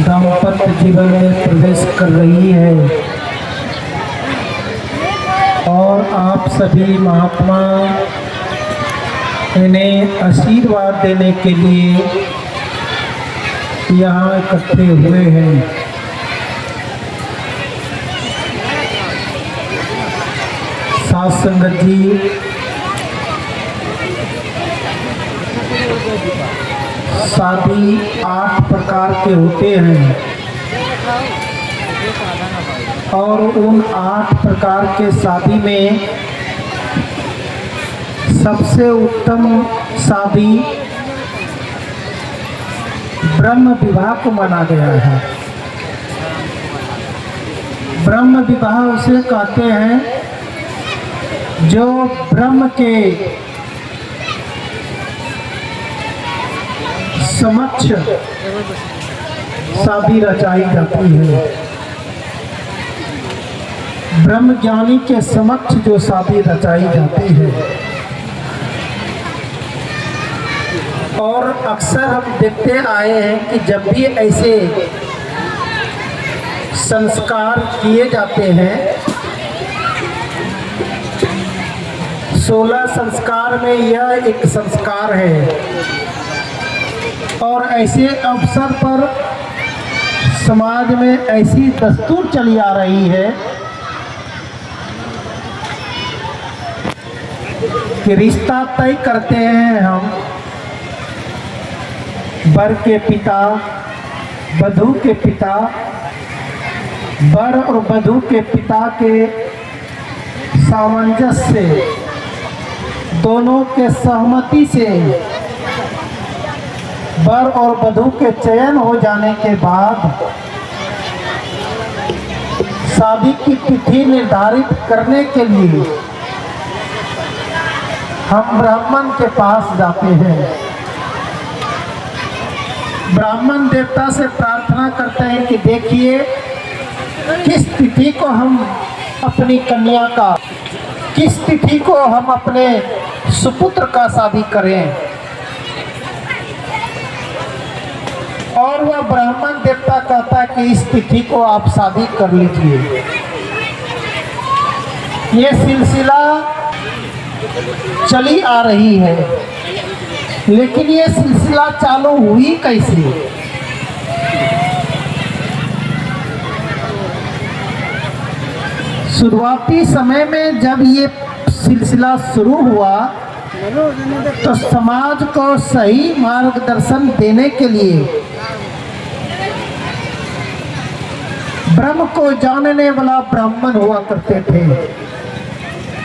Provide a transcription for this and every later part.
दाम्पत्य जीवन में प्रवेश कर रही है और आप सभी महात्मा इन्हें आशीर्वाद देने के लिए यहाँ इकट्ठे हुए हैं। साथ संगत जी, शादी 8 प्रकार के होते हैं और उन 8 प्रकार के शादी में सबसे उत्तम शादी ब्रह्म विवाह को माना गया है। ब्रह्म विवाह उसे कहते हैं जो ब्रह्म के समक्ष शादी रचाई जाती है। ब्रह्म ज्ञानी के समक्ष जो शादी रचाई जाती है। और अक्सर हम देखते आए हैं कि जब भी ऐसे संस्कार किए जाते हैं, 16 संस्कार में यह एक संस्कार है। और ऐसे अवसर पर समाज में ऐसी दस्तूर चली आ रही है कि रिश्ता तय करते हैं हम, वर के पिता, वधू के पिता, वर और वधू के पिता के सामंजस्य से, दोनों के सहमति से वर और वधू के चयन हो जाने के बाद शादी की तिथि निर्धारित करने के लिए हम ब्राह्मण के पास जाते हैं। ब्राह्मण देवता से प्रार्थना करते हैं कि देखिए किस तिथि को हम अपनी कन्या का, किस तिथि को हम अपने सुपुत्र का शादी करें। और वह ब्राह्मण देवता कहता है कि इस तिथि को आप शादी कर लीजिए। ये सिलसिला चली आ रही है, लेकिन ये सिलसिला चालू हुई कैसे? शुरुआती समय में जब ये सिलसिला शुरू हुआ तो समाज को सही मार्गदर्शन देने के लिए ब्रह्म को जानने वाला ब्राह्मण हुआ करते थे।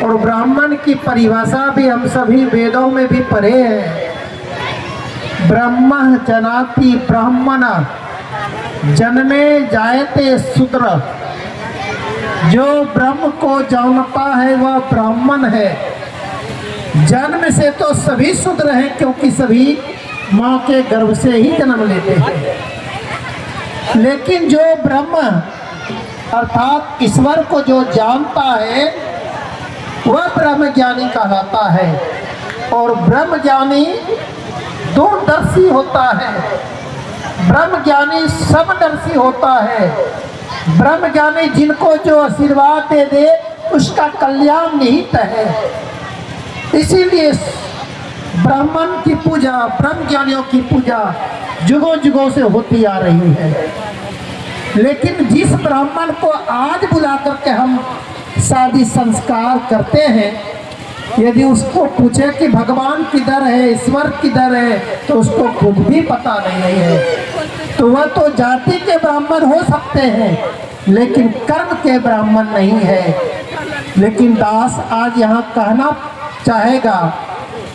और ब्राह्मण की परिभाषा भी हम सभी वेदों में भी पढ़े हैं। ब्रह्म जनाति ब्राह्मण, जन्मे जायते शूद्र। जो ब्रह्म को जानता है वह ब्राह्मण है। जन्म से तो सभी शूद्र हैं, क्योंकि सभी माँ के गर्भ से ही जन्म लेते हैं। लेकिन जो ब्रह्म अर्थात ईश्वर को जो जानता है वह ब्रह्म ज्ञानी कहलाता है। और ब्रह्म ज्ञानी दूरदर्शी होता है, ब्रह्म ज्ञानी समदर्शी होता है। ब्रह्म ज्ञानी जिनको जो आशीर्वाद दे दे उसका कल्याण निहित है। इसीलिए ब्राह्मण की पूजा, ब्रह्म ज्ञानियों की पूजा जुगों जुगों से होती आ रही है। लेकिन जिस ब्राह्मण को आज बुला करके हम शादी संस्कार करते हैं, यदि उसको पूछे कि भगवान किधर है, ईश्वर किधर है, तो उसको खुद भी पता नहीं है। तो वह तो जाति के ब्राह्मण हो सकते हैं, लेकिन कर्म के ब्राह्मण नहीं है। लेकिन दास आज यहाँ कहना चाहेगा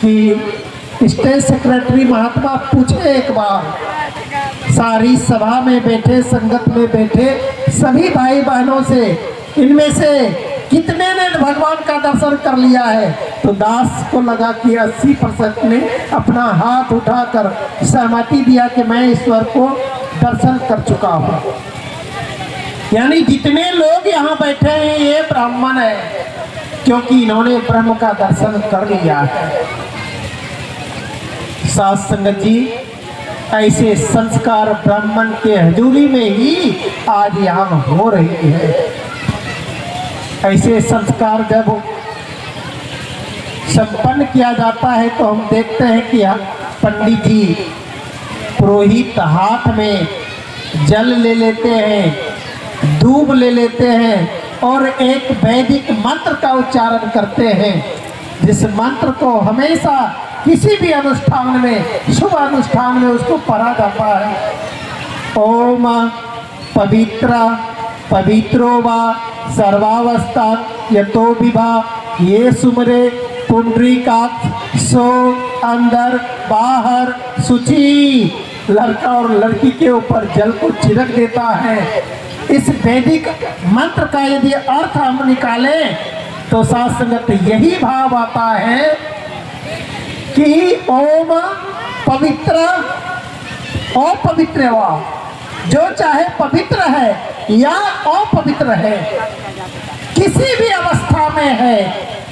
कि स्टेट सेक्रेटरी महात्मा पूछे एक बार, सारी सभा में बैठे, संगत में बैठे सभी भाई बहनों से, इनमें से कितने ने भगवान का दर्शन कर लिया है? तो दास को लगा कि 80% ने अपना हाथ उठाकर सहमति दिया कि मैं ईश्वर को दर्शन कर चुका हूँ। यानी जितने लोग यहाँ बैठे हैं ये ब्राह्मण है, क्योंकि इन्होंने ब्रह्म का दर्शन कर लिया है। साथ संगत जी, ऐसे संस्कार ब्राह्मण के हजूरी में ही आज यहाँ हो रही है। ऐसे संस्कार जब संपन्न किया जाता है तो हम देखते हैं कि पंडित जी पुरोहित हाथ में जल ले लेते हैं, दूब ले लेते हैं और एक वैदिक मंत्र का उच्चारण करते हैं, जिस मंत्र को हमेशा किसी भी अनुष्ठान में, शुभ अनुष्ठान में उसको पढ़ा जाता है। ओम पवित्रो वा सर्वावस्था यतो विभा ये सुमरे पुंडरीकाक्ष सो अंदर बाहर शुचि। लड़का और लड़की के ऊपर जल को छिड़क देता है। इस वैदिक मंत्र का यदि अर्थ हम निकालें तो साथ संगत यही भाव आता है कि ओम पवित्र अपवित्र वा, जो चाहे पवित्र है या अपवित्र है, किसी भी अवस्था में है,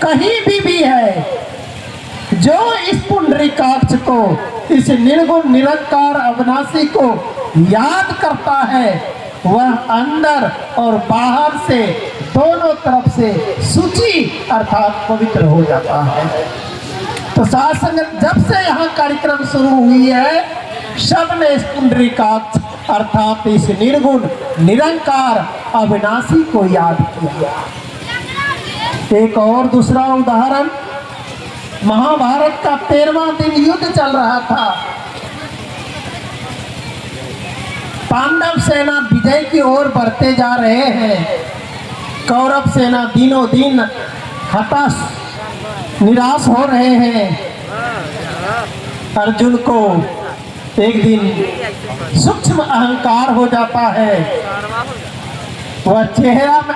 कहीं भी है, जो इस पुंडरीकाक्ष को, इस निर्गुण निरंकार अविनाशी को याद करता है, वह अंदर और बाहर से दोनों तरफ से शुचि अर्थात पवित्र हो जाता है। तो साथ संगत जब से यहाँ कार्यक्रम शुरू हुई है, सबने इस पुंडरीकाक्ष अर्थात इस निर्गुण निरंकार अविनाशी को याद किया। एक और दूसरा उदाहरण, महाभारत का 13वां दिन युद्ध चल रहा था। पांडव सेना विजय की ओर बढ़ते जा रहे हैं। कौरव सेना दिनों दिन हताश निराश हो रहे हैं। अर्जुन को एक दिन सूक्ष्म अहंकार हो जाता है। वह चेहरा में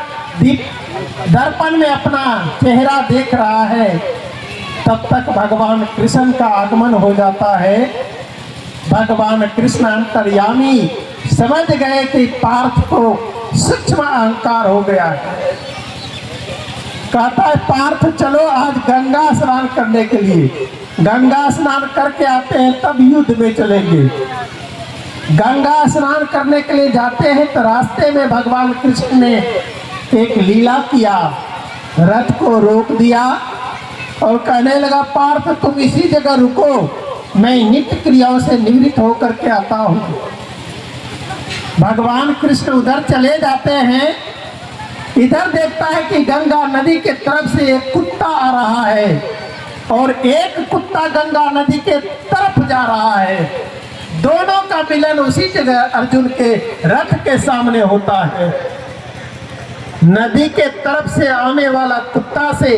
दर्पण में अपना चेहरा देख रहा है। तब तक भगवान कृष्ण का आगमन हो जाता है। भगवान कृष्ण अंतर्यामी समझ गए कि पार्थ को सूक्ष्म अहंकार हो गया है। कहता है पार्थ चलो आज गंगा स्नान करने के लिए। गंगा स्नान करके आते हैं तब युद्ध में चलेंगे। गंगा स्नान करने के लिए जाते हैं तो रास्ते में भगवान कृष्ण ने एक लीला किया, रथ को रोक दिया और कहने लगा पार्थ तुम इसी जगह रुको, मैं नित्य क्रियाओं से निवृत्त होकर के आता हूँ। भगवान कृष्ण उधर चले जाते हैं। इधर देखता है कि गंगा नदी के तरफ से एक कुत्ता आ रहा है और एक कुत्ता गंगा नदी के तरफ जा रहा है। दोनों का मिलन उसी जगह अर्जुन के रथ के सामने होता है। नदी के तरफ से आने वाला कुत्ता से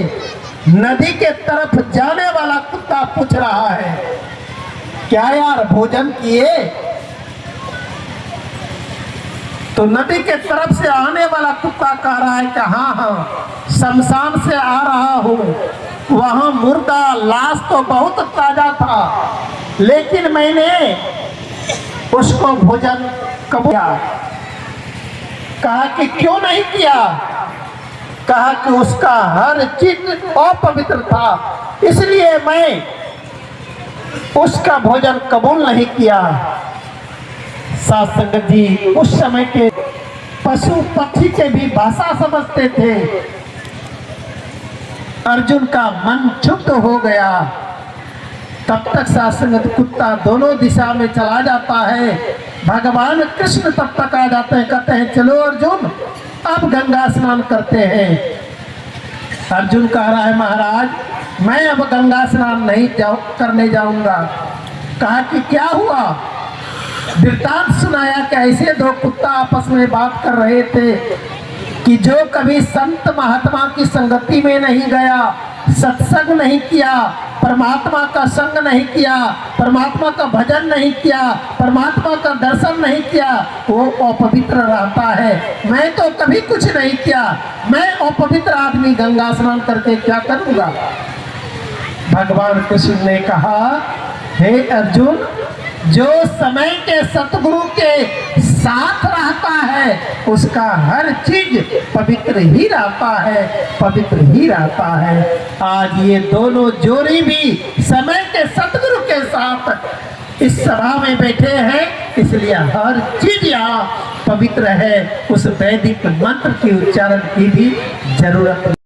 नदी के तरफ जाने वाला कुत्ता पूछ रहा है क्या यार भोजन किए? तो नदी के तरफ से आने वाला कुत्ता कह रहा है कि हाँ शमशान से आ रहा हूँ, वहाँ मुर्दा लाश तो बहुत ताजा था लेकिन मैंने उसको भोजन कब किया। कहा कि क्यों नहीं किया? कहा कि उसका हर चीज अपवित्र था इसलिए मैं उसका भोजन कबूल नहीं किया। साथ संगत जी उस समय के पशु पक्षी के भी भाषा समझते थे। अर्जुन का मन क्षुब्ध हो गया। तब तक साथ संगत कुत्ता दोनों दिशा में चला जाता है। भगवान कृष्ण तब तक आ जाते हैं, कहते हैं चलो अर्जुन अब गंगा स्नान करते हैं। अर्जुन कह रहा है महाराज मैं अब गंगा स्नान नहीं करने जाऊंगा। कहा कि क्या हुआ? वृत्तांत सुनाया कि ऐसे दो कुत्ता आपस में बात कर रहे थे कि जो कभी संत महात्मा की संगति में नहीं गया, सत्संग नहीं किया, परमात्मा का संग नहीं किया, परमात्मा का भजन नहीं किया, परमात्मा का दर्शन नहीं किया, वो अपवित्र रहता है। मैं तो कभी कुछ नहीं किया, मैं अपवित्र आदमी गंगा स्नान करके क्या करूँगा? भगवान कृष्ण ने कहा हे अर्जुन जो समय के सतगुरु के साथ रहता है उसका हर चीज पवित्र ही रहता है, पवित्र ही रहता है। आज ये दोनों जोड़ी भी समय के सतगुरु के साथ इस सभा में बैठे हैं, इसलिए हर चीज यहाँ पवित्र है। उस वैदिक मंत्र के उच्चारण की भी जरूरत